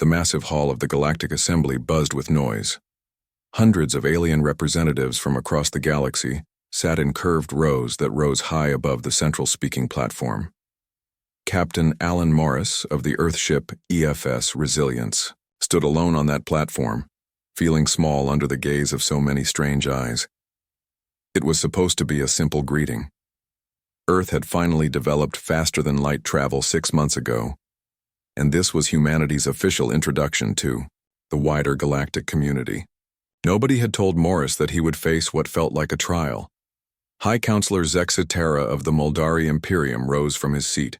The massive hall of the Galactic Assembly buzzed with noise. Hundreds of alien representatives from across the galaxy sat in curved rows that rose high above the central speaking platform. Captain Alan Morris of the Earthship EFS Resilience stood alone on that platform, feeling small under the gaze of so many strange eyes. It was supposed to be a simple greeting. Earth had finally developed faster-than-light travel 6 months ago, and this was humanity's official introduction to the wider galactic community. Nobody had told Morris that he would face what felt like a trial. High Counselor Zexitera of the Moldari Imperium rose from his seat.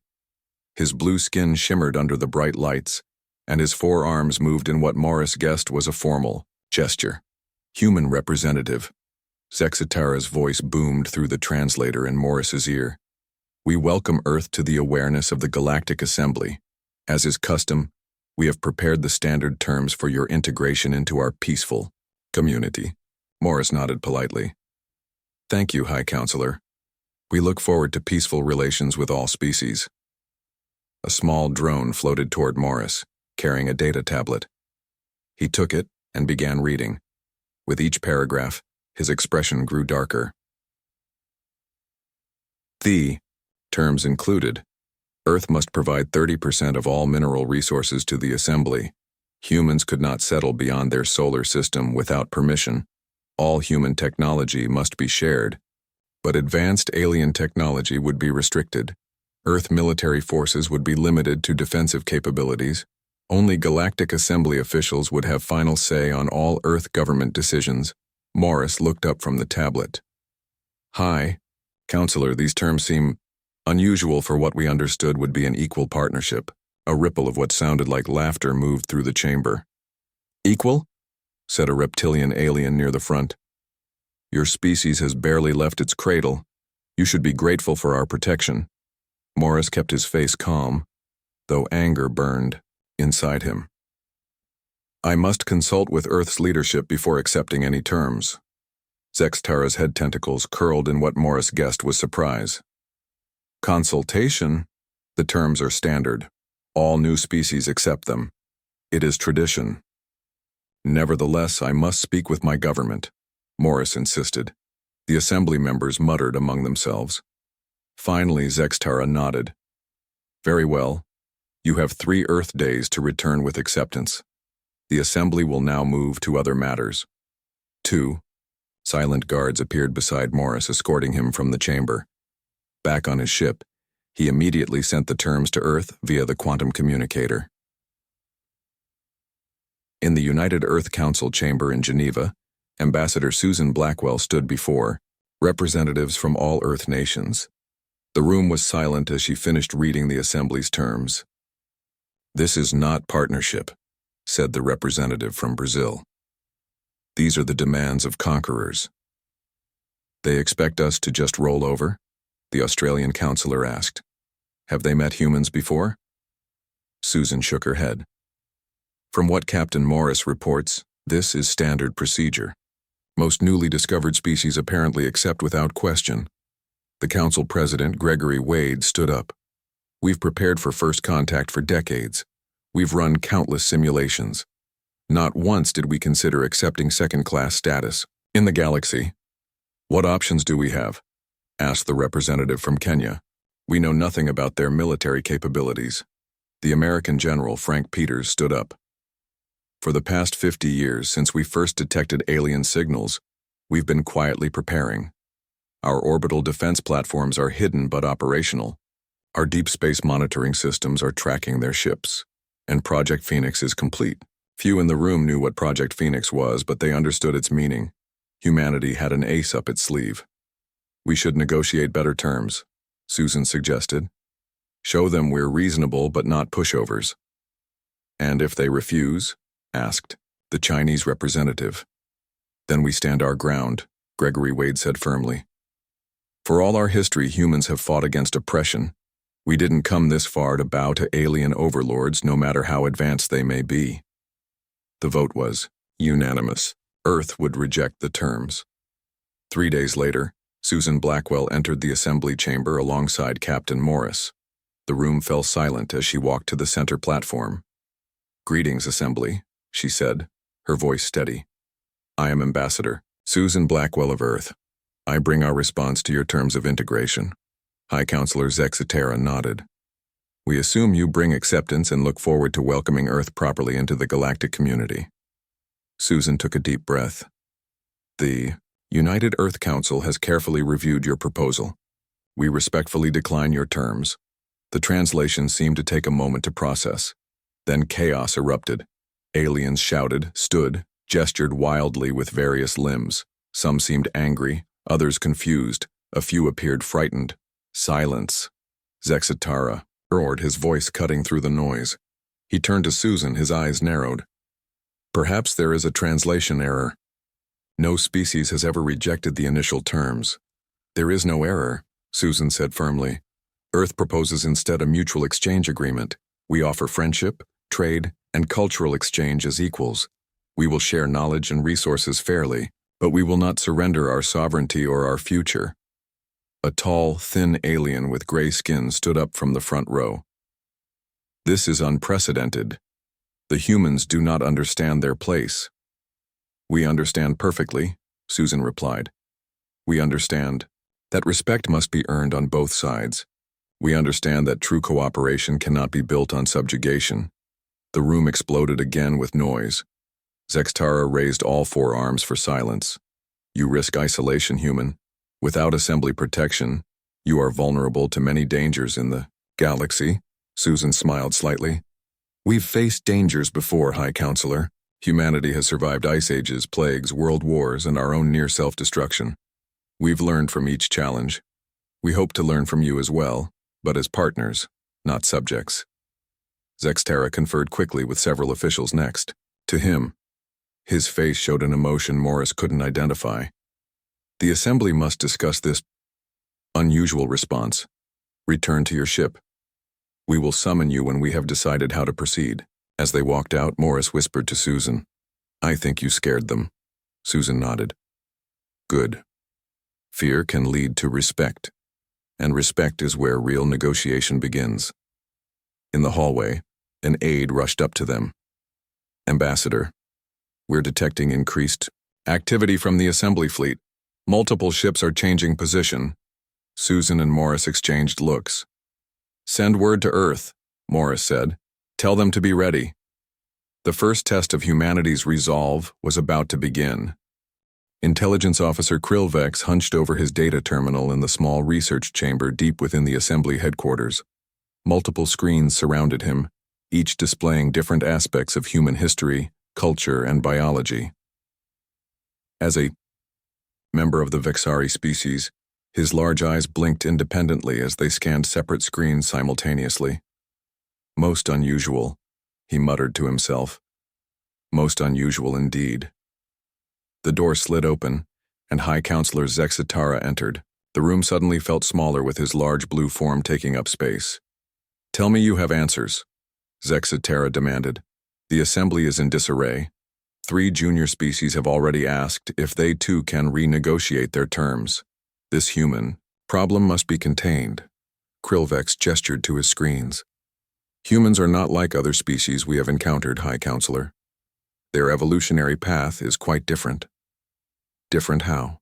His blue skin shimmered under the bright lights, and his forearms moved in what Morris guessed was a formal gesture. Human representative. Zexitera's voice boomed through the translator in Morris's ear. We welcome Earth to the awareness of the Galactic Assembly. As is custom, we have prepared the standard terms for your integration into our peaceful community. Morris nodded politely. Thank you, High Counselor. We look forward to peaceful relations with all species. A small drone floated toward Morris, carrying a data tablet. He took it and began reading. With each paragraph, his expression grew darker. The terms included: Earth must provide 30% of all mineral resources to the Assembly. Humans could not settle beyond their solar system without permission. All human technology must be shared, but advanced alien technology would be restricted. Earth military forces would be limited to defensive capabilities. Only Galactic Assembly officials would have final say on all Earth government decisions. Morris looked up from the tablet. Hi, Counselor, these terms seem unusual for what we understood would be an equal partnership. A ripple of what sounded like laughter moved through the chamber. Equal? Said a reptilian alien near the front. Your species has barely left its cradle. You should be grateful for our protection. Morris kept his face calm, though anger burned inside him. I must consult with Earth's leadership before accepting any terms. Zextara's head tentacles curled in what Morris guessed was surprise. Consultation? The terms are standard. All new species accept them. It is tradition. Nevertheless, I must speak with my government, Morris insisted. The Assembly members muttered among themselves. Finally, Zextara nodded. Very well. You have 3 Earth days to return with acceptance. The Assembly will now move to other matters. 2. Silent guards appeared beside Morris, escorting him from the chamber. Back on his ship, he immediately sent the terms to Earth via the quantum communicator. In the United Earth Council chamber in Geneva, Ambassador Susan Blackwell stood before representatives from all Earth nations. The room was silent as she finished reading the Assembly's terms. This is not partnership, said the representative from Brazil. These are the demands of conquerors. They expect us to just roll over? The Australian counselor asked. Have they met humans before? Susan shook her head. From what Captain Morris reports, this is standard procedure. Most newly discovered species apparently accept without question. The council president, Gregory Wade, stood up. We've prepared for first contact for decades. We've run countless simulations. Not once did we consider accepting second-class status in the galaxy. What options do we have? Asked the representative from Kenya. We know nothing about their military capabilities. The American general, Frank Peters, stood up. For the past 50 years, since we first detected alien signals, we've been quietly preparing. Our orbital defense platforms are hidden but operational. Our deep space monitoring systems are tracking their ships, and Project Phoenix is complete. Few in the room knew what Project Phoenix was, but they understood its meaning. Humanity had an ace up its sleeve. We should negotiate better terms, Susan suggested. Show them we're reasonable but not pushovers. And if they refuse? Asked the Chinese representative. Then we stand our ground, Gregory Wade said firmly. For all our history, humans have fought against oppression. We didn't come this far to bow to alien overlords, no matter how advanced they may be. The vote was unanimous. Earth would reject the terms. 3 days later, Susan Blackwell entered the assembly chamber alongside Captain Morris. The room fell silent as she walked to the center platform. Greetings, Assembly, she said, her voice steady. I am Ambassador Susan Blackwell of Earth. I bring our response to your terms of integration. High Counselor Zexatera nodded. We assume you bring acceptance and look forward to welcoming Earth properly into the galactic community. Susan took a deep breath. The United Earth Council has carefully reviewed your proposal. We respectfully decline your terms. The translation seemed to take a moment to process. Then chaos erupted. Aliens shouted, stood, gestured wildly with various limbs. Some seemed angry, others confused. A few appeared frightened. Silence. Zexatara roared, his voice cutting through the noise. He turned to Susan, his eyes narrowed. Perhaps there is a translation error. No species has ever rejected the initial terms. There is no error, Susan said firmly. Earth proposes instead a mutual exchange agreement. We offer friendship, trade, and cultural exchange as equals. We will share knowledge and resources fairly, but we will not surrender our sovereignty or our future. A tall, thin alien with gray skin stood up from the front row. This is unprecedented. The humans do not understand their place. We understand perfectly, Susan replied. We understand that respect must be earned on both sides. We understand that true cooperation cannot be built on subjugation. The room exploded again with noise. Zextara raised all four arms for silence. You risk isolation, human. Without assembly protection, you are vulnerable to many dangers in the galaxy. Susan smiled slightly. We've faced dangers before, High Counselor. Humanity has survived ice ages, plagues, world wars, and our own near self-destruction. We've learned from each challenge. We hope to learn from you as well, but as partners, not subjects. Zextara conferred quickly with several officials next. To him, his face showed an emotion Morris couldn't identify. The Assembly must discuss this unusual response. Return to your ship. We will summon you when we have decided how to proceed. As they walked out, Morris whispered to Susan. I think you scared them. Susan nodded. Good. Fear can lead to respect, and respect is where real negotiation begins. In the hallway, an aide rushed up to them. Ambassador, we're detecting increased activity from the Assembly fleet. Multiple ships are changing position. Susan and Morris exchanged looks. Send word to Earth, Morris said. Tell them to be ready. The first test of humanity's resolve was about to begin. Intelligence Officer Krillvex hunched over his data terminal in the small research chamber deep within the Assembly headquarters. Multiple screens surrounded him, each displaying different aspects of human history, culture, and biology. As a member of the Vexari species, his large eyes blinked independently as they scanned separate screens simultaneously. Most unusual, he muttered to himself. Most unusual indeed. The door slid open, and High Counselor Zexatara entered. The room suddenly felt smaller with his large blue form taking up space. Tell me you have answers, Zexatara demanded. The Assembly is in disarray. 3 junior species have already asked if they too can renegotiate their terms. This human problem must be contained. Krillvex gestured to his screens. Humans are not like other species we have encountered, High Counselor. Their evolutionary path is quite different. Different how?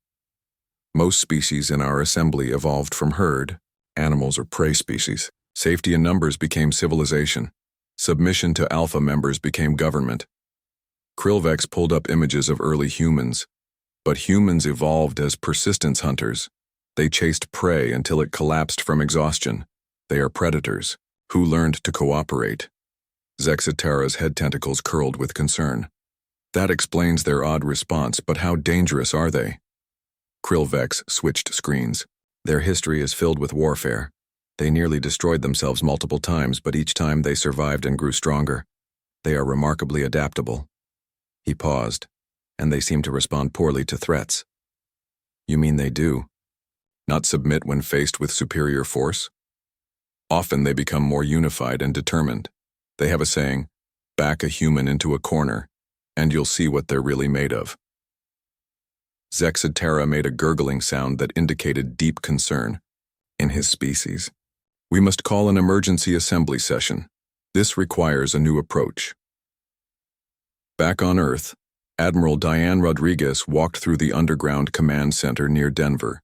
Most species in our assembly evolved from herd, animals or prey species. Safety in numbers became civilization. Submission to alpha members became government. Krillvex pulled up images of early humans, but humans evolved as persistence hunters. They chased prey until it collapsed from exhaustion. They are predators, who learned to cooperate. Zexatara's head tentacles curled with concern. That explains their odd response, but how dangerous are they? Krillvex switched screens. Their history is filled with warfare. They nearly destroyed themselves multiple times, but each time they survived and grew stronger. They are remarkably adaptable. He paused, and they seem to respond poorly to threats. You mean they do? Not submit when faced with superior force? Often they become more unified and determined. They have a saying, back a human into a corner, and you'll see what they're really made of. Zexatara made a gurgling sound that indicated deep concern. In his species, we must call an emergency assembly session. This requires a new approach. Back on Earth, Admiral Diane Rodriguez walked through the underground command center near Denver.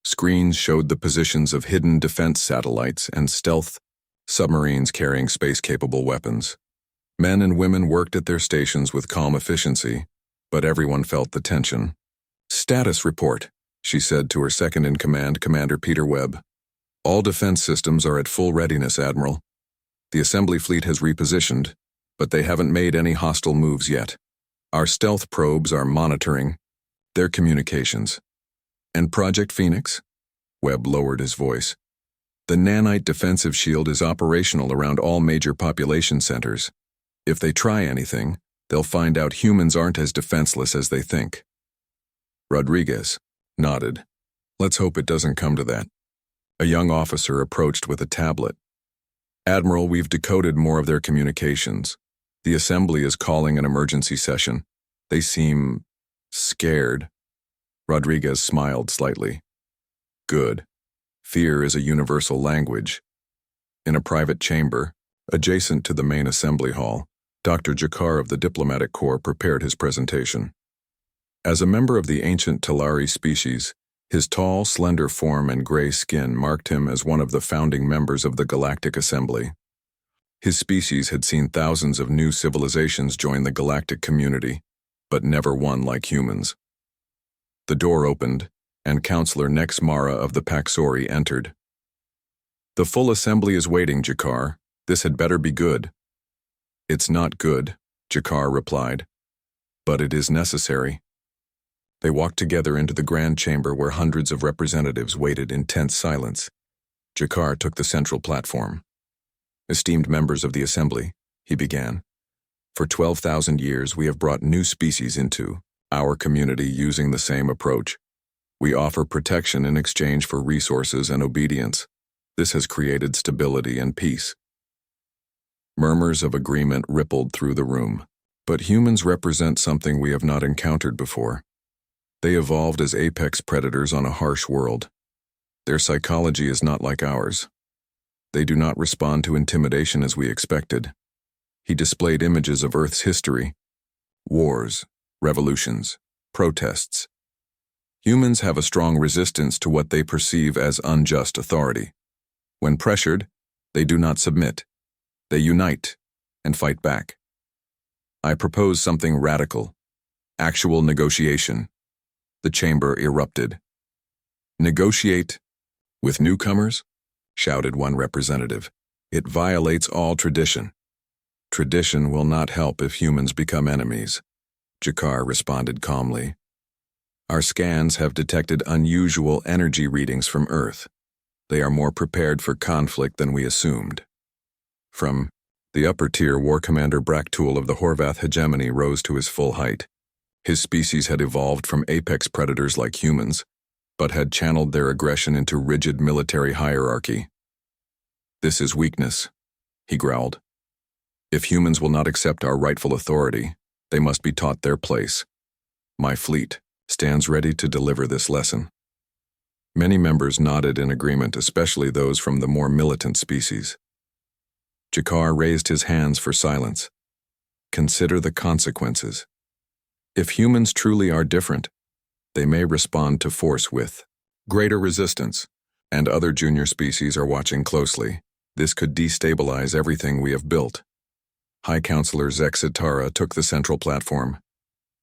Screens showed the positions of hidden defense satellites and stealth submarines carrying space-capable weapons. Men and women worked at their stations with calm efficiency, but everyone felt the tension. "Status report," she said to her second-in-command, Commander Peter Webb. "All defense systems are at full readiness, Admiral. The assembly fleet has repositioned, but they haven't made any hostile moves yet. Our stealth probes are monitoring their communications." "And Project Phoenix?" Webb lowered his voice. "The nanite defensive shield is operational around all major population centers. If they try anything, they'll find out humans aren't as defenseless as they think." Rodriguez nodded. "Let's hope it doesn't come to that." A young officer approached with a tablet. "Admiral, we've decoded more of their communications. The assembly is calling an emergency session. They seem scared." Rodriguez smiled slightly. "Good. Fear is a universal language." In a private chamber, adjacent to the main assembly hall, Dr. Jakar of the Diplomatic Corps prepared his presentation. As a member of the ancient Talari species, his tall, slender form and gray skin marked him as one of the founding members of the Galactic Assembly. His species had seen thousands of new civilizations join the galactic community, but never one like humans. The door opened, and Counselor Nex Mara of the Paxori entered. "The full assembly is waiting, Jakar. This had better be good." "It's not good," Jakar replied, "but it is necessary." They walked together into the grand chamber where hundreds of representatives waited in tense silence. Jakar took the central platform. "Esteemed members of the assembly," he began, "for 12,000 years we have brought new species into our community using the same approach. We offer protection in exchange for resources and obedience. This has created stability and peace." Murmurs of agreement rippled through the room. But humans represent something we have not encountered before. They evolved as apex predators on a harsh world. Their psychology is not like ours. They do not respond to intimidation as we expected. He displayed images of Earth's history: wars, revolutions, protests. Humans have a strong resistance to what they perceive as unjust authority. When pressured, they do not submit. They unite and fight back. "I propose something radical: actual negotiation." The chamber erupted. "Negotiate with newcomers?" shouted one representative. "It violates all tradition." "Tradition will not help if humans become enemies," Jakar responded calmly. "Our scans have detected unusual energy readings from Earth. They are more prepared for conflict than we assumed." From the upper-tier War Commander Braktul of the Horvath hegemony rose to his full height. His species had evolved from apex predators like humans, but had channeled their aggression into rigid military hierarchy. "This is weakness," he growled. "If humans will not accept our rightful authority, they must be taught their place. My fleet stands ready to deliver this lesson." Many members nodded in agreement, especially those from the more militant species. Jakar raised his hands for silence. "Consider the consequences. If humans truly are different, they may respond to force with greater resistance, and other junior species are watching closely. This could destabilize everything we have built." High Counselor Zexitara took the central platform.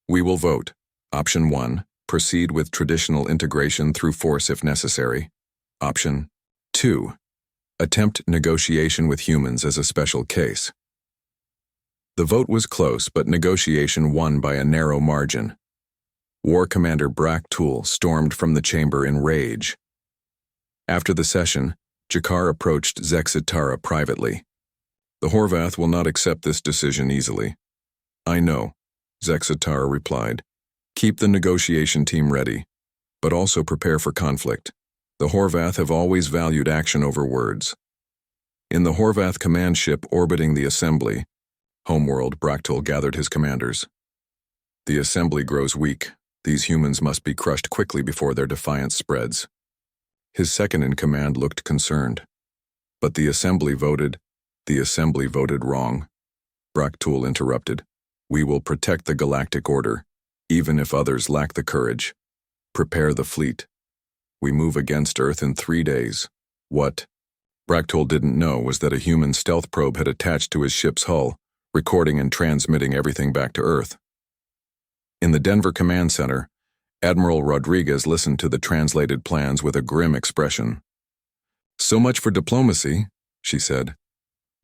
"We will vote. Option 1, proceed with traditional integration through force if necessary. Option 2, attempt negotiation with humans as a special case." The vote was close, but negotiation won by a narrow margin. War Commander Braktul stormed from the chamber in rage. After the session, Jakar approached Zexitara privately. "The Horvath will not accept this decision easily." "I know," Zexitara replied. "Keep the negotiation team ready, but also prepare for conflict. The Horvath have always valued action over words." In the Horvath command ship orbiting the assembly, homeworld, Braktul gathered his commanders. "The assembly grows weak. These humans must be crushed quickly before their defiance spreads." His second-in-command looked concerned. "But the assembly voted wrong," Braktul interrupted. We will protect the galactic order, even if others lack the courage. Prepare the fleet. We move against Earth in 3 days. What Bracktool didn't know was that a human stealth probe had attached to his ship's hull, recording and transmitting everything back to Earth. In the Denver Command Center, Admiral Rodriguez listened to the translated plans with a grim expression. "So much for diplomacy," she said.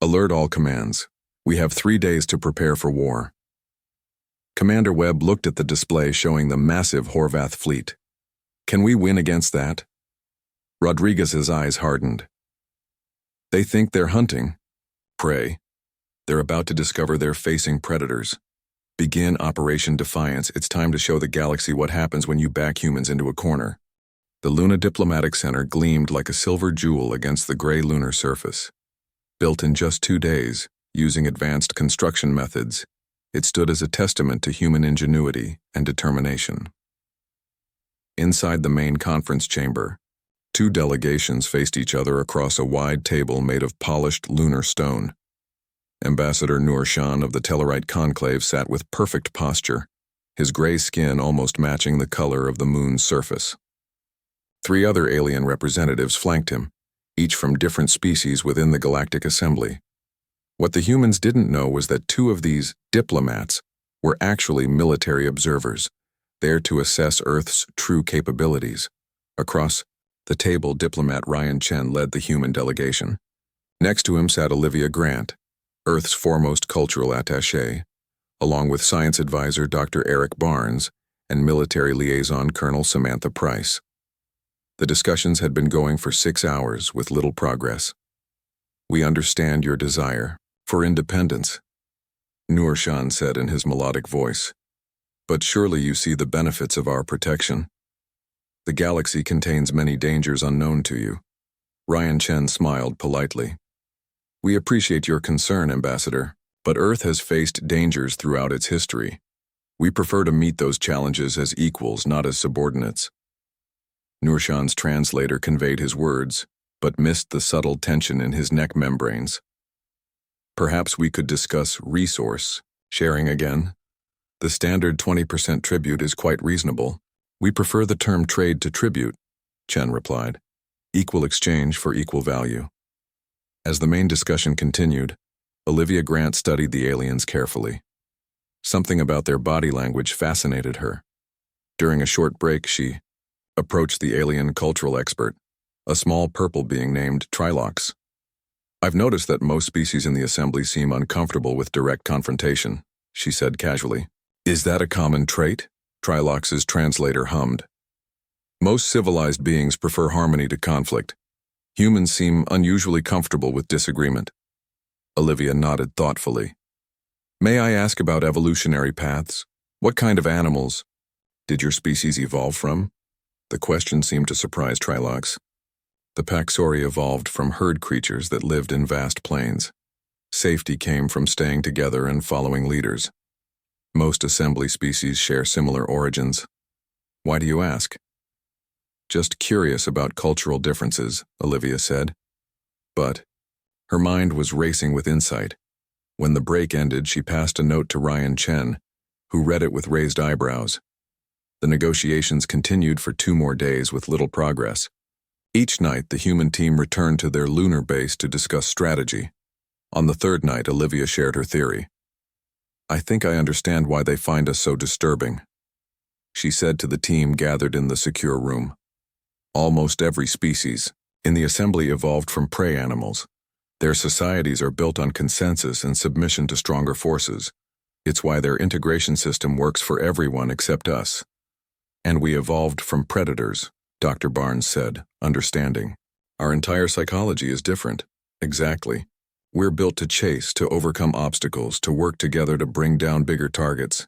"Alert all commands. We have 3 days to prepare for war." Commander Webb looked at the display showing the massive Horvath fleet. "Can we win against that?" Rodriguez's eyes hardened. "They think they're hunting prey. They're about to discover they're facing predators. Begin Operation Defiance. It's time to show the galaxy what happens when you back humans into a corner." The Luna Diplomatic Center gleamed like a silver jewel against the gray lunar surface. Built in just 2 days, using advanced construction methods, it stood as a testament to human ingenuity and determination. Inside the main conference chamber, 2 delegations faced each other across a wide table made of polished lunar stone. Ambassador Narration of the Tellarite Conclave sat with perfect posture, his gray skin almost matching the color of the moon's surface. 3 other alien representatives flanked him, each from different species within the Galactic Assembly. What the humans didn't know was that 2 of these diplomats were actually military observers, there to assess Earth's true capabilities. Across the table, diplomat Ryan Chen led the human delegation. Next to him sat Olivia Grant, Earth's foremost cultural attaché, along with science advisor Dr. Eric Barnes and military liaison Colonel Samantha Price. The discussions had been going for 6 hours with little progress. "We understand your desire for independence," Narration said in his melodic voice. "But surely you see the benefits of our protection. The galaxy contains many dangers unknown to you." Ryan Chen smiled politely. "We appreciate your concern, Ambassador, but Earth has faced dangers throughout its history. We prefer to meet those challenges as equals, not as subordinates." Nuration's translator conveyed his words, but missed the subtle tension in his neck membranes. "Perhaps we could discuss resource sharing again. The standard 20% tribute is quite reasonable. We prefer the term trade to tribute," Chen replied. "Equal exchange for equal value." As the main discussion continued, Olivia Grant studied the aliens carefully. Something about their body language fascinated her. During a short break, she approached the alien cultural expert, a small purple being named Trilox. "I've noticed that most species in the assembly seem uncomfortable with direct confrontation," she said casually. "Is that a common trait?" Trilox's translator hummed. "Most civilized beings prefer harmony to conflict. Humans seem unusually comfortable with disagreement." Olivia nodded thoughtfully. "May I ask about evolutionary paths? What kind of animals did your species evolve from?" The question seemed to surprise Trilox. The Paxori evolved from herd creatures that lived in vast plains. Safety came from staying together and following leaders. Most assembly species share similar origins. "Why do you ask?" "Just curious about cultural differences," Olivia said. But her mind was racing with insight. When the break ended, she passed a note to Ryan Chen, who read it with raised eyebrows. The negotiations continued for 2 more days with little progress. Each night, the human team returned to their lunar base to discuss strategy. On the 3rd night, Olivia shared her theory. "I think I understand why they find us so disturbing," she said to the team gathered in the secure room. "Almost every species in the assembly evolved from prey animals. Their societies are built on consensus and submission to stronger forces. It's why their integration system works for everyone except us. And we evolved from predators," Dr. Barnes said, understanding. "Our entire psychology is different." "Exactly. We're built to chase, to overcome obstacles, to work together to bring down bigger targets.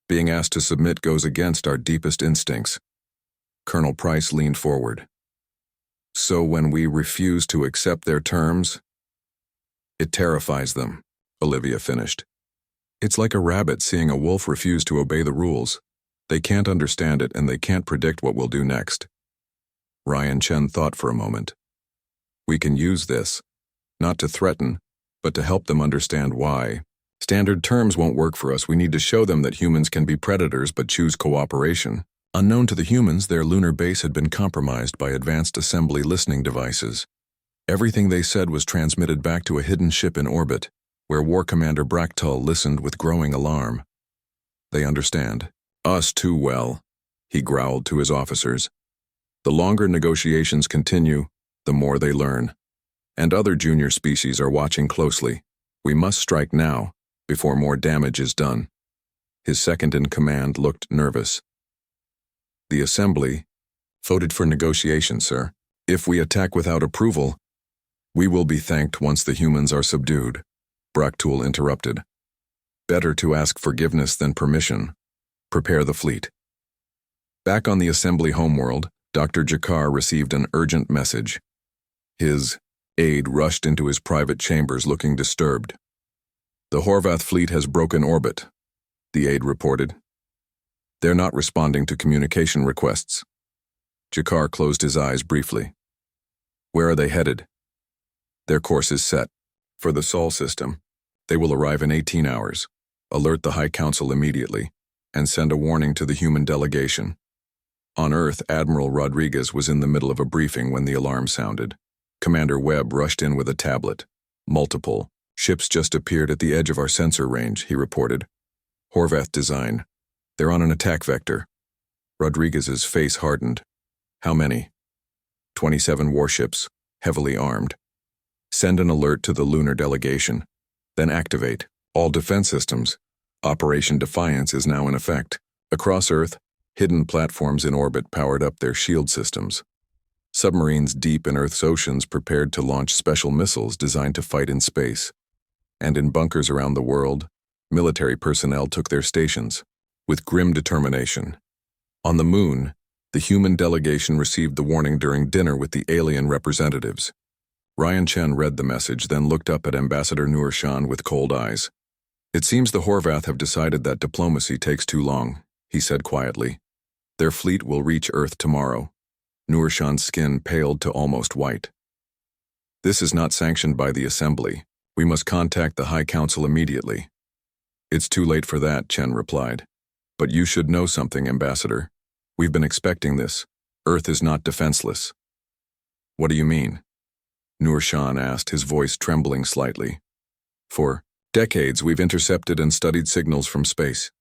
Being asked to submit goes against our deepest instincts." Colonel Price leaned forward. "So when we refuse to accept their terms, it terrifies them," Olivia finished. "It's like a rabbit seeing a wolf refuse to obey the rules. They can't understand it and they can't predict what we'll do next." Ryan Chen thought for a moment. "We can use this, not to threaten, but to help them understand why. Standard terms won't work for us. We need to show them that humans can be predators but choose cooperation. Unknown to the humans, their lunar base had been compromised by advanced assembly listening devices. Everything they said was transmitted back to a hidden ship in orbit, where War Commander Bractal listened with growing alarm. They understand. Us too well, he growled to his officers. The longer negotiations continue, the more they learn. And other junior species are watching closely. We must strike now, before more damage is done. His second-in-command looked nervous. The assembly voted for negotiation, sir. If we attack without approval, we will be thanked once the humans are subdued, Bractal interrupted. Better to ask forgiveness than permission. Prepare the fleet. Back on the assembly homeworld, Dr. Jakar received an urgent message. His aide rushed into his private chambers looking disturbed. The Horvath fleet has broken orbit, the aide reported. They're not responding to communication requests. Jakar closed his eyes briefly. Where are they headed? Their course is set. For the Sol system. They will arrive in 18 hours. Alert the High Council immediately, and send a warning to the human delegation. On Earth, Admiral Rodriguez was in the middle of a briefing when the alarm sounded. Commander Webb rushed in with a tablet. Multiple ships just appeared at the edge of our sensor range, he reported. Horvath design. They're on an attack vector. Rodriguez's face hardened. How many? 27 warships, heavily armed. Send an alert to the lunar delegation. Then activate all defense systems. Operation Defiance is now in effect. Across Earth, hidden platforms in orbit powered up their shield systems. Submarines deep in Earth's oceans prepared to launch special missiles designed to fight in space. And in bunkers around the world, military personnel took their stations, with grim determination. On the moon, the human delegation received the warning during dinner with the alien representatives. Ryan Chen read the message, then looked up at Ambassador Narration with cold eyes. It seems the Horvath have decided that diplomacy takes too long, he said quietly. Their fleet will reach Earth tomorrow. Narashan's skin paled to almost white. This is not sanctioned by the Assembly. We must contact the High Council immediately. It's too late for that, Chen replied. But you should know something, Ambassador. We've been expecting this. Earth is not defenseless. What do you mean? Narashan asked, his voice trembling slightly. For decades, we've intercepted and studied signals from space.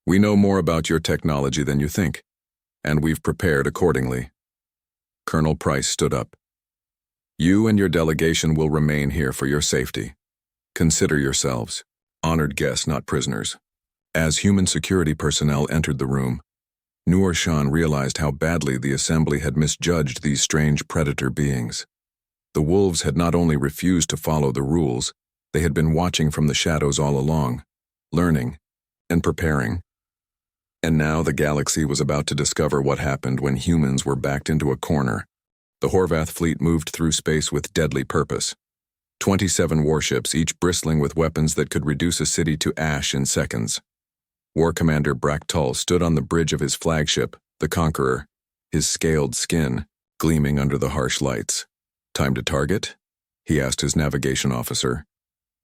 We know more about your technology than you think, and we've prepared accordingly. Colonel Price stood up. You and your delegation will remain here for your safety. Consider yourselves honored guests, not prisoners. As human security personnel entered the room, Narashan realized how badly the Assembly had misjudged these strange predator beings. The wolves had not only refused to follow the rules, they had been watching from the shadows all along, learning and preparing. And now the galaxy was about to discover what happened when humans were backed into a corner. The Horvath fleet moved through space with deadly purpose. 27 warships, each bristling with weapons that could reduce a city to ash in seconds. War Commander Bractal stood on the bridge of his flagship, the Conqueror, his scaled skin gleaming under the harsh lights. Time to target? He asked his navigation officer.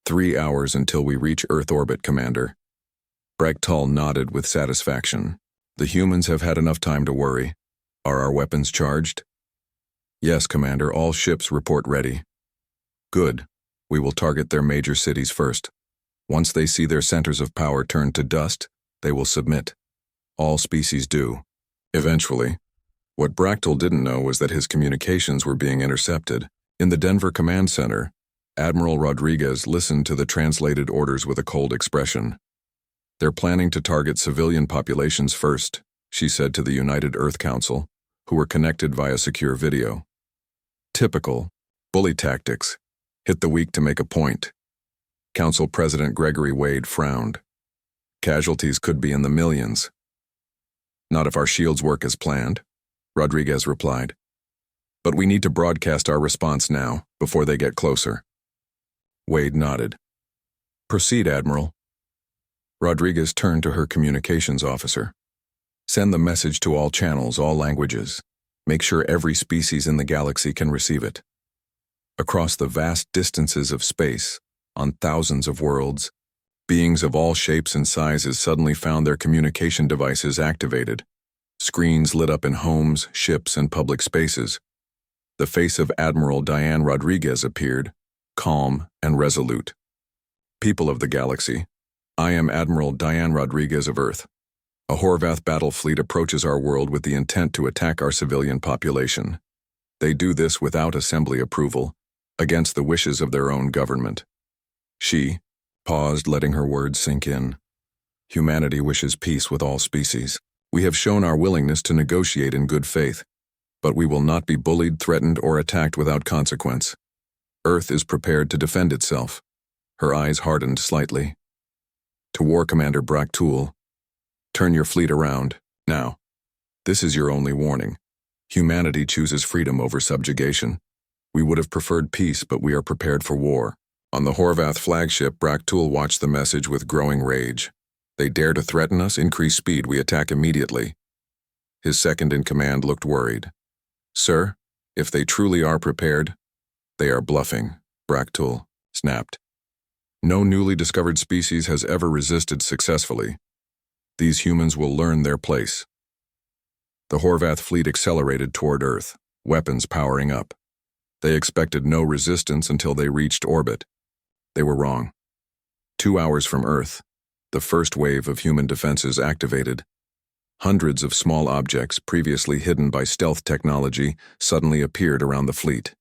3 hours until we reach Earth orbit, Commander. Bractal nodded with satisfaction. The humans have had enough time to worry. Are our weapons charged? Yes, Commander, all ships report ready. Good. We will target their major cities first. Once they see their centers of power turn to dust, they will submit. All species do. Eventually. What Bractal didn't know was that his communications were being intercepted. In the Denver Command Center, Admiral Rodriguez listened to the translated orders with a cold expression. They're planning to target civilian populations first, she said to the United Earth Council, who were connected via secure video. Typical. Bully tactics. Hit the weak to make a point. Council President Gregory Wade frowned. Casualties could be in the millions. Not if our shields work as planned, Rodriguez replied. But we need to broadcast our response now, before they get closer. Wade nodded. Proceed, Admiral. Rodriguez turned to her communications officer. Send the message to all channels, all languages. Make sure every species in the galaxy can receive it. Across the vast distances of space, on thousands of worlds, Beings of all shapes and sizes suddenly found their communication devices activated. Screens lit up in homes, ships, and public spaces. The face of Admiral Diane Rodriguez appeared, calm and resolute. People of the galaxy, I am Admiral Diane Rodriguez of Earth. A Horvath battle fleet approaches our world with the intent to attack our civilian population. They do this without assembly approval, against the wishes of their own government. She paused, letting her words sink in. Humanity wishes peace with all species. We have shown our willingness to negotiate in good faith, but we will not be bullied, threatened, or attacked without consequence. Earth is prepared to defend itself. Her eyes hardened slightly. To War Commander Braktul, turn your fleet around, now. This is your only warning. Humanity chooses freedom over subjugation. We would have preferred peace, but we are prepared for war. On the Horvath flagship, Braktul watched the message with growing rage. They dare to threaten us, increase speed, we attack immediately. His second-in-command looked worried. Sir, if they truly are prepared, they are bluffing, Braktul snapped. No newly discovered species has ever resisted successfully. These humans will learn their place. The Horvath fleet accelerated toward Earth, weapons powering up. They expected no resistance until they reached orbit. They were wrong. 2 hours from Earth, the first wave of human defenses activated. Hundreds of small objects previously hidden by stealth technology suddenly appeared around the fleet.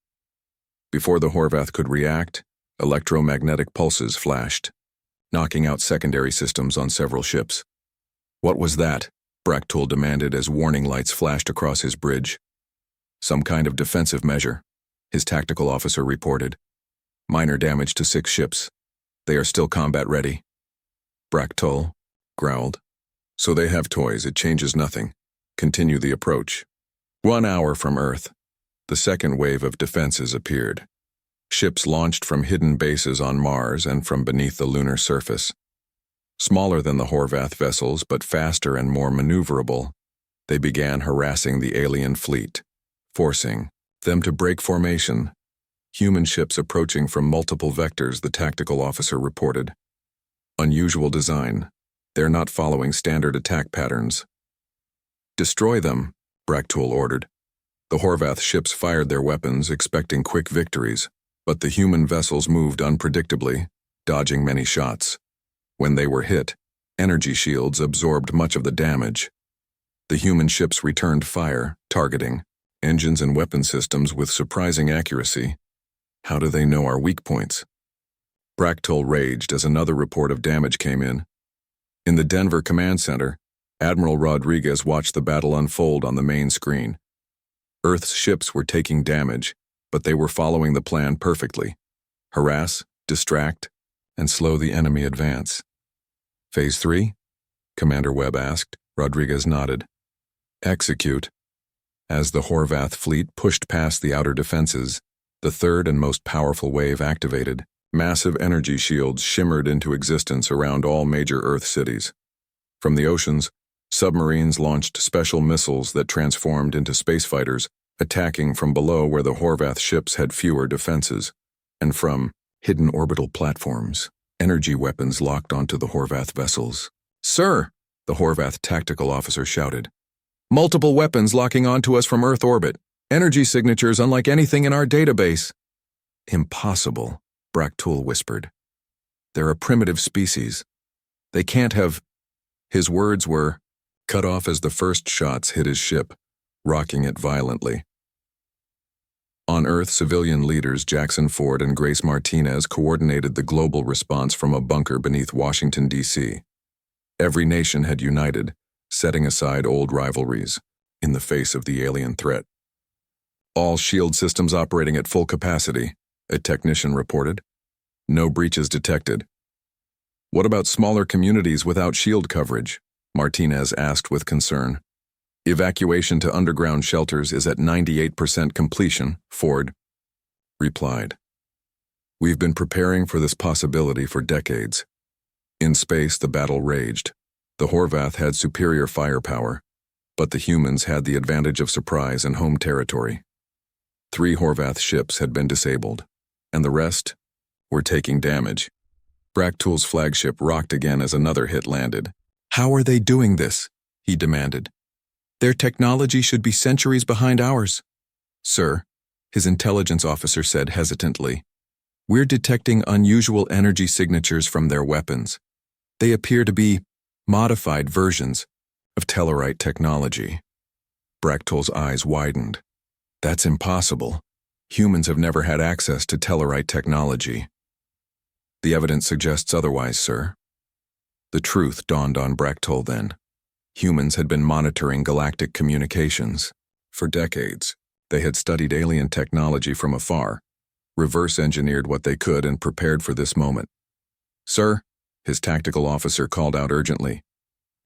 Before the Horvath could react, electromagnetic pulses flashed, knocking out secondary systems on several ships. What was that? Braktul demanded as warning lights flashed across his bridge. Some kind of defensive measure, his tactical officer reported. Minor damage to 6 ships. They are still combat ready. Braktul growled. So they have toys, it changes nothing. Continue the approach. 1 hour from Earth, the second wave of defenses appeared. Ships launched from hidden bases on Mars and from beneath the lunar surface. Smaller than the Horvath vessels, but faster and more maneuverable, they began harassing the alien fleet, forcing them to break formation. Human ships approaching from multiple vectors, the tactical officer reported. Unusual design. They're not following standard attack patterns. Destroy them, Braktul ordered. The Horvath ships fired their weapons, expecting quick victories, but the human vessels moved unpredictably, dodging many shots. When they were hit, energy shields absorbed much of the damage. The human ships returned fire, targeting engines and weapon systems with surprising accuracy. How do they know our weak points? Braktul raged as another report of damage came in. In the Denver Command Center, Admiral Rodriguez watched the battle unfold on the main screen. Earth's ships were taking damage, but they were following the plan perfectly. Harass, distract, and slow the enemy advance. Phase 3? Commander Webb asked. Rodriguez nodded. Execute. As the Horvath fleet pushed past the outer defenses, the third and most powerful wave activated. Massive energy shields shimmered into existence around all major Earth cities. From the oceans, submarines launched special missiles that transformed into space fighters, attacking from below where the Horvath ships had fewer defenses. And from hidden orbital platforms, energy weapons locked onto the Horvath vessels. Sir, the Horvath tactical officer shouted. Multiple weapons locking onto us from Earth orbit. Energy signatures unlike anything in our database. Impossible, Braktul whispered. They're a primitive species. They can't have... His words were cut off as the first shots hit his ship, rocking it violently. On Earth, civilian leaders Jackson Ford and Grace Martinez coordinated the global response from a bunker beneath Washington, D.C. Every nation had united, setting aside old rivalries, in the face of the alien threat. All shield systems operating at full capacity, a technician reported. No breaches detected. What about smaller communities without shield coverage? Martinez asked with concern. Evacuation to underground shelters is at 98% completion, Ford replied. We've been preparing for this possibility for decades. In space, the battle raged. The Horvath had superior firepower, but the humans had the advantage of surprise and home territory. 3 Horvath ships had been disabled, and the rest were taking damage. Bracktool's flagship rocked again as another hit landed. "How are they doing this?" he demanded. "Their technology should be centuries behind ours." "Sir," his intelligence officer said hesitantly, "we're detecting unusual energy signatures from their weapons. They appear to be modified versions of Tellarite technology." Bracktool's eyes widened. "That's impossible. Humans have never had access to Tellarite technology." "The evidence suggests otherwise, sir." The truth dawned on Bracktool then. Humans had been monitoring galactic communications. For decades, they had studied alien technology from afar, reverse-engineered what they could and prepared for this moment. "Sir," his tactical officer called out urgently,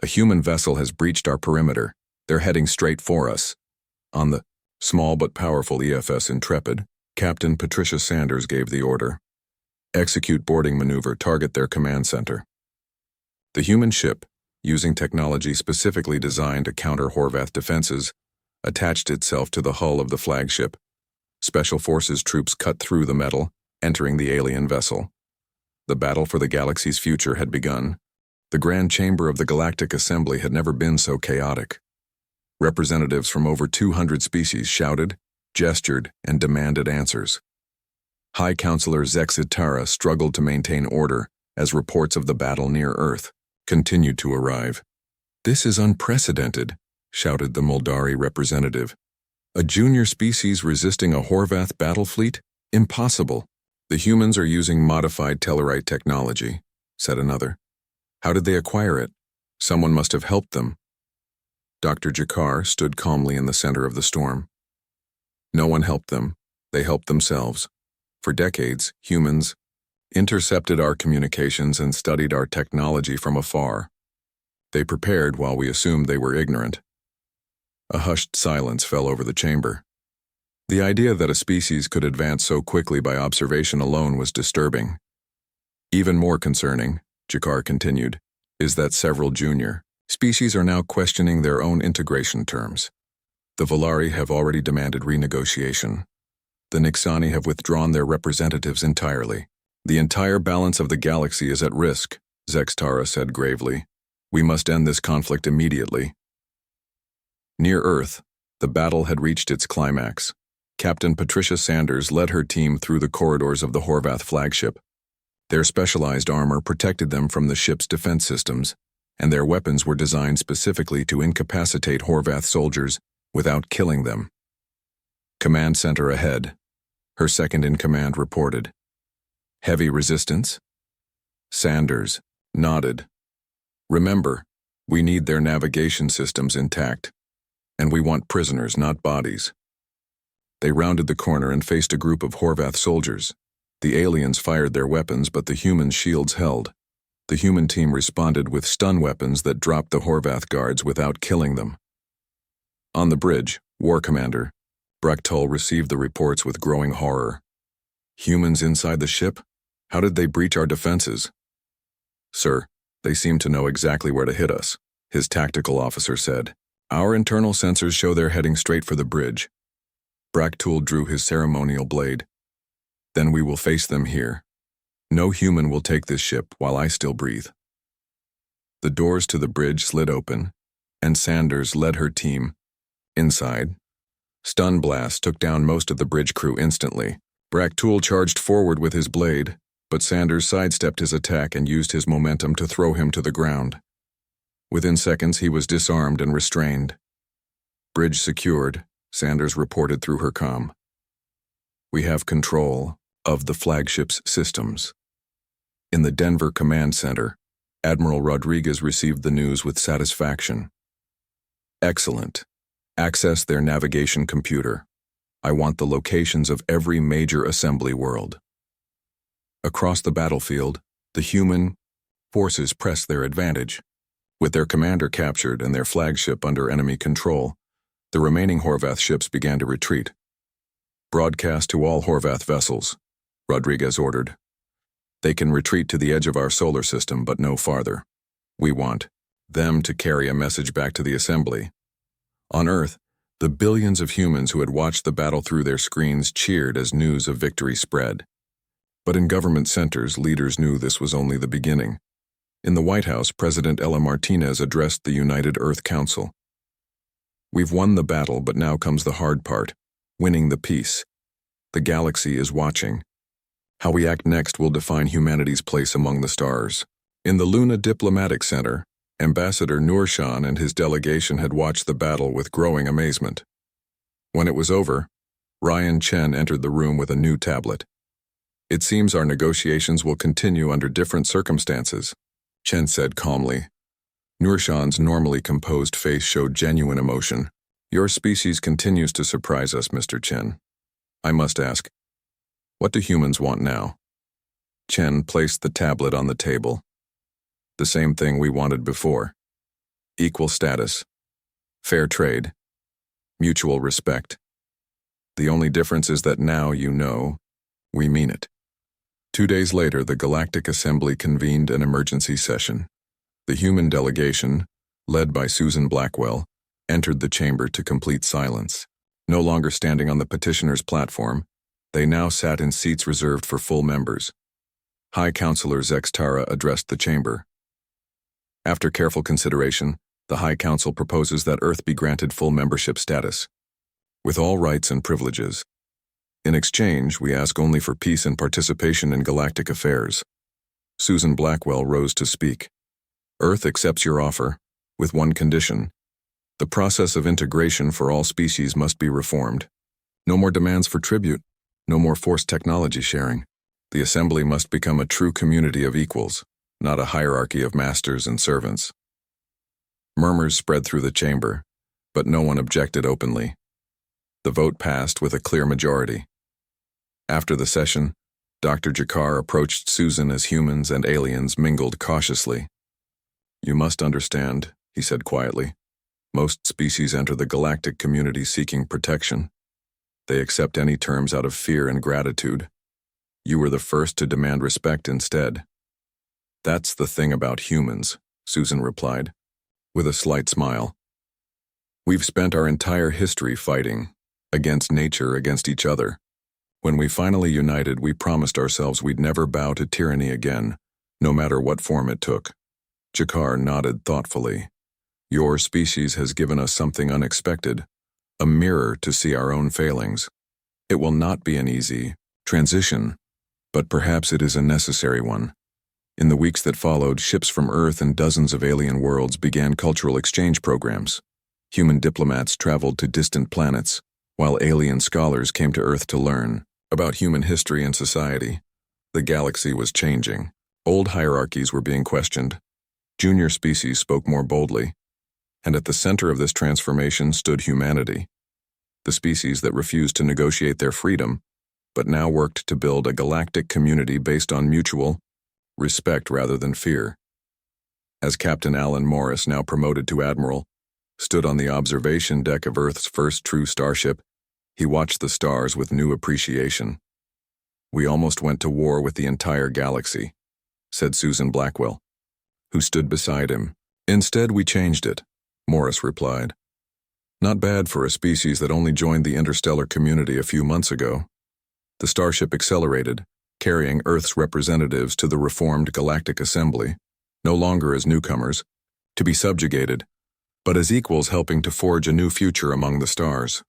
"a human vessel has breached our perimeter. They're heading straight for us." On the small but powerful EFS Intrepid, Captain Patricia Sanders gave the order. "Execute boarding maneuver, target their command center." The human ship, using technology specifically designed to counter Horvath defenses, attached itself to the hull of the flagship. Special Forces troops cut through the metal, entering the alien vessel. The battle for the galaxy's future had begun. The grand chamber of the Galactic Assembly had never been so chaotic. Representatives from over 200 species shouted, gestured, and demanded answers. High Counselor Zexitara struggled to maintain order as reports of the battle near Earth continued to arrive. "This is unprecedented," shouted the Muldari representative. "A junior species resisting a Horvath battle fleet? Impossible." "The humans are using modified Tellarite technology," said another. "How did they acquire it? Someone must have helped them." Dr. Jakar stood calmly in the center of the storm. "No one helped them. They helped themselves. For decades, humans intercepted our communications and studied our technology from afar. They prepared while we assumed they were ignorant." A hushed silence fell over the chamber. The idea that a species could advance so quickly by observation alone was disturbing. "Even more concerning," Jakar continued, "is that several junior species are now questioning their own integration terms. The Volari have already demanded renegotiation. The Nixani have withdrawn their representatives entirely. The entire balance of the galaxy is at risk," Zextara said gravely. "We must end this conflict immediately." Near Earth, the battle had reached its climax. Captain Patricia Sanders led her team through the corridors of the Horvath flagship. Their specialized armor protected them from the ship's defense systems, and their weapons were designed specifically to incapacitate Horvath soldiers without killing them. "Command center ahead," her second-in-command reported. "Heavy resistance?" Sanders nodded. "Remember, we need their navigation systems intact, and we want prisoners, not bodies." They rounded the corner and faced a group of Horvath soldiers. The aliens fired their weapons, but the human shields held. The human team responded with stun weapons that dropped the Horvath guards without killing them. On the bridge, War Commander Bracktool received the reports with growing horror. "Humans inside the ship? How did they breach our defenses?" "Sir, they seem to know exactly where to hit us," his tactical officer said. "Our internal sensors show they're heading straight for the bridge." Bracktool drew his ceremonial blade. "Then we will face them here. No human will take this ship while I still breathe." The doors to the bridge slid open, and Sanders led her team inside. Stun blast took down most of the bridge crew instantly. Bracktool charged forward with his blade, but Sanders sidestepped his attack and used his momentum to throw him to the ground. Within seconds, he was disarmed and restrained. "Bridge secured," Sanders reported through her comm. "We have control of the flagship's systems." In the Denver Command Center, Admiral Rodriguez received the news with satisfaction. "Excellent. Access their navigation computer. I want the locations of every major assembly world." Across the battlefield, the human forces pressed their advantage. With their commander captured and their flagship under enemy control, the remaining Horvath ships began to retreat. "Broadcast to all Horvath vessels," Rodriguez ordered. "They can retreat to the edge of our solar system, but no farther. We want them to carry a message back to the assembly." On Earth, the billions of humans who had watched the battle through their screens cheered as news of victory spread. But in government centers, leaders knew this was only the beginning. In the White House, President Ella Martinez addressed the United Earth Council. "We've won the battle, but now comes the hard part, winning the peace. The galaxy is watching. How we act next will define humanity's place among the stars." In the Luna Diplomatic Center, Ambassador Nurshan and his delegation had watched the battle with growing amazement. When it was over, Ryan Chen entered the room with a new tablet. "It seems our negotiations will continue under different circumstances," Chen said calmly. Nurshan's normally composed face showed genuine emotion. "Your species continues to surprise us, Mr. Chen. I must ask, what do humans want now?" Chen placed the tablet on the table. "The same thing we wanted before. Equal status, fair trade, mutual respect. The only difference is that now you know, we mean it." 2 days later, the Galactic Assembly convened an emergency session. The human delegation, led by Susan Blackwell, entered the chamber to complete silence. No longer standing on the petitioner's platform, they now sat in seats reserved for full members. High Counselor Zex Tara addressed the chamber. "After careful consideration, the High Council proposes that Earth be granted full membership status, with all rights and privileges. In exchange, we ask only for peace and participation in galactic affairs." Susan Blackwell rose to speak. "Earth accepts your offer, with one condition. The process of integration for all species must be reformed. No more demands for tribute, no more forced technology sharing. The Assembly must become a true community of equals, not a hierarchy of masters and servants." Murmurs spread through the chamber, but no one objected openly. The vote passed with a clear majority. After the session, Dr. Jakar approached Susan as humans and aliens mingled cautiously. "You must understand," he said quietly. "Most species enter the galactic community seeking protection. They accept any terms out of fear and gratitude. You were the first to demand respect instead." "That's the thing about humans," Susan replied, with a slight smile. "We've spent our entire history fighting, against nature, against each other. When we finally united, we promised ourselves we'd never bow to tyranny again, no matter what form it took." Jakar nodded thoughtfully. "Your species has given us something unexpected, a mirror to see our own failings. It will not be an easy transition, but perhaps it is a necessary one." In the weeks that followed, ships from Earth and dozens of alien worlds began cultural exchange programs. Human diplomats traveled to distant planets, while alien scholars came to Earth to learn about human history and society. The galaxy was changing. Old hierarchies were being questioned. Junior species spoke more boldly. And at the center of this transformation stood humanity, the species that refused to negotiate their freedom, but now worked to build a galactic community based on mutual respect rather than fear. As Captain Alan Morris, now promoted to Admiral, stood on the observation deck of Earth's first true starship, he watched the stars with new appreciation. "We almost went to war with the entire galaxy," said Susan Blackwell, who stood beside him. "Instead, we changed it," Morris replied. "Not bad for a species that only joined the interstellar community a few months ago." The starship accelerated, carrying Earth's representatives to the reformed Galactic Assembly, no longer as newcomers, to be subjugated, but as equals helping to forge a new future among the stars.